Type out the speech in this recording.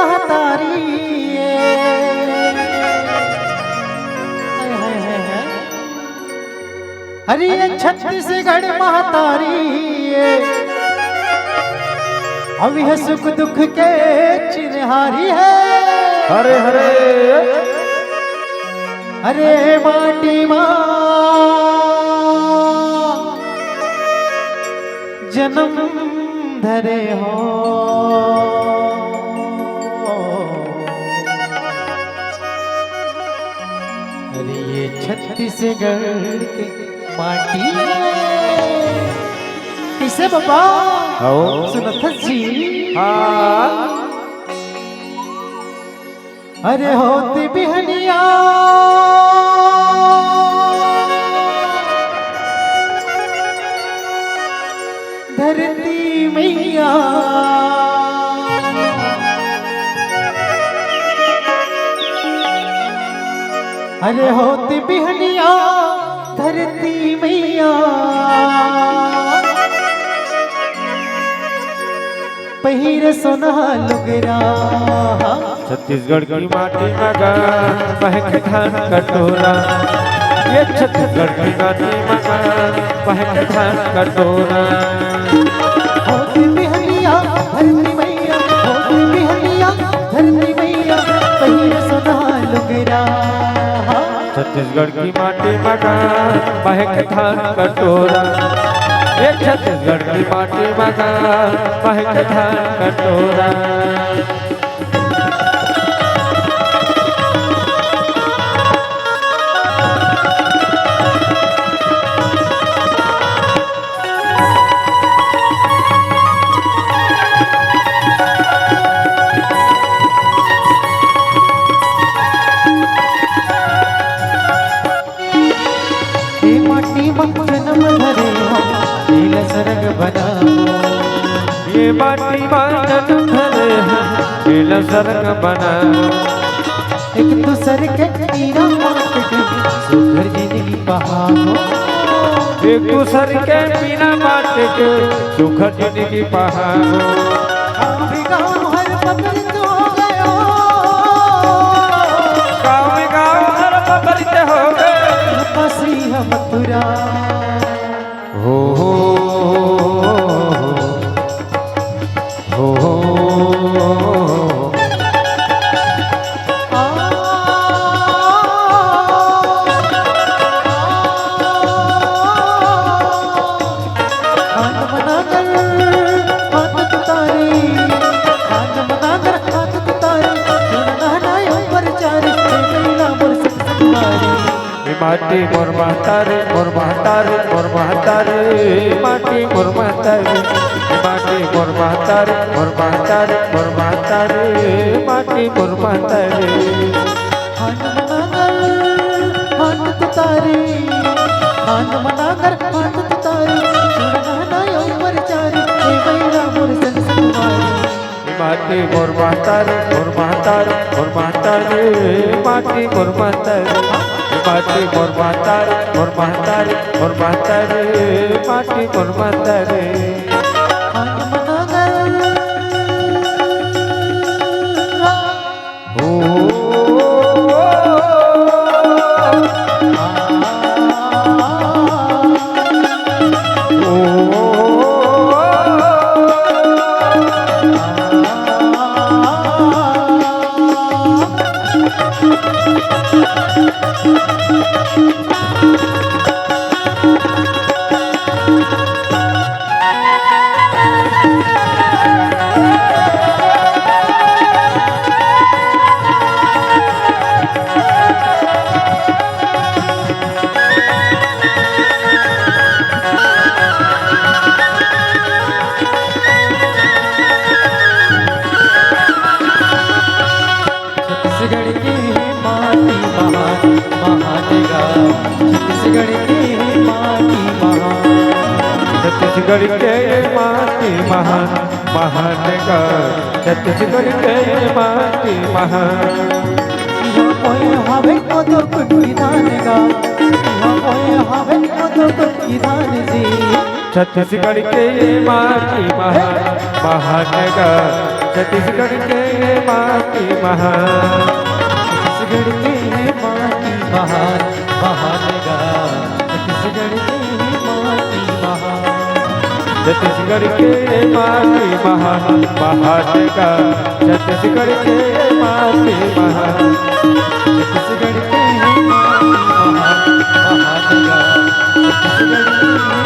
महतारी अरे ये छत्तीसगढ़ महतारी अब यह सुख दुख के चिन्हारी है। हरे हरे अरे माटी माँ जन्म धरे हो अरे ये छत्तीसगढ़ के माटी किसे बाबा सुनत जी हाँ अरे होती बिहनिया धरती मैया अरे होती बिहनिया धरती मैया पहिर सोना लुगरा छत्तीसगढ़ की माटी मगा महक धान कटोरा ये छत्तीसगढ़ की माटी मगा महक धान कटोरा होती बिहनिया धरती मैया होती बिहनिया धरती मैया पहिर सोना लुगरा छत्तीसगढ़ की माटी मगा महक धान कटोरा ये छत्तीसगढ़ की माटी मगा महक धान कटोरा जन्म धरे हो नील सरग बना ये माटी जन्म धरे नील सरग बना एक दूसर के नीरा माट के सुधर जिंदगी पहाड़ो एक दूसर के बिना माट के सुखर जिंदगी पहाड़ो गाँव हर पकड़ित हो गयो गाँव हर पकड़ित हो गए पसी मथुरा हो माटी मोर महतारे मोर महतारे मोर महतारे माटी मोर महतारे माटी मोर महतारे मोर महतारे मोर महतारे माटी मोर महतारे हाथ तुतारे हाथ मनाकर हाथ तुतारे सुनना ऊपर चारे मैया मोर संस्कुमारी माटी मोर महतारे मोर महतारे मोर महतारे माटी मोर महतारे माटी मोर महतारे मोर महतारे मोर महतारे माटी मोर महतारे छत्तीसगढ़ के माटी महान महान का छत्तीसगढ़ के माटी महान हवे तो विधान गा हवे तो विधान जी छत्तीसगढ़ के माटी महान महान का छत्तीसगढ़ के माटी महान, छत्तीसगढ़ के माटी महान, महान गा छत्तीसगढ़ के माटी महान। छत्तीसगढ़ के माटी महान, महान गा छत्तीसगढ़ के माटी महान, छत्तीसगढ़ के माटी महान, महान गा छत्तीसगढ़ के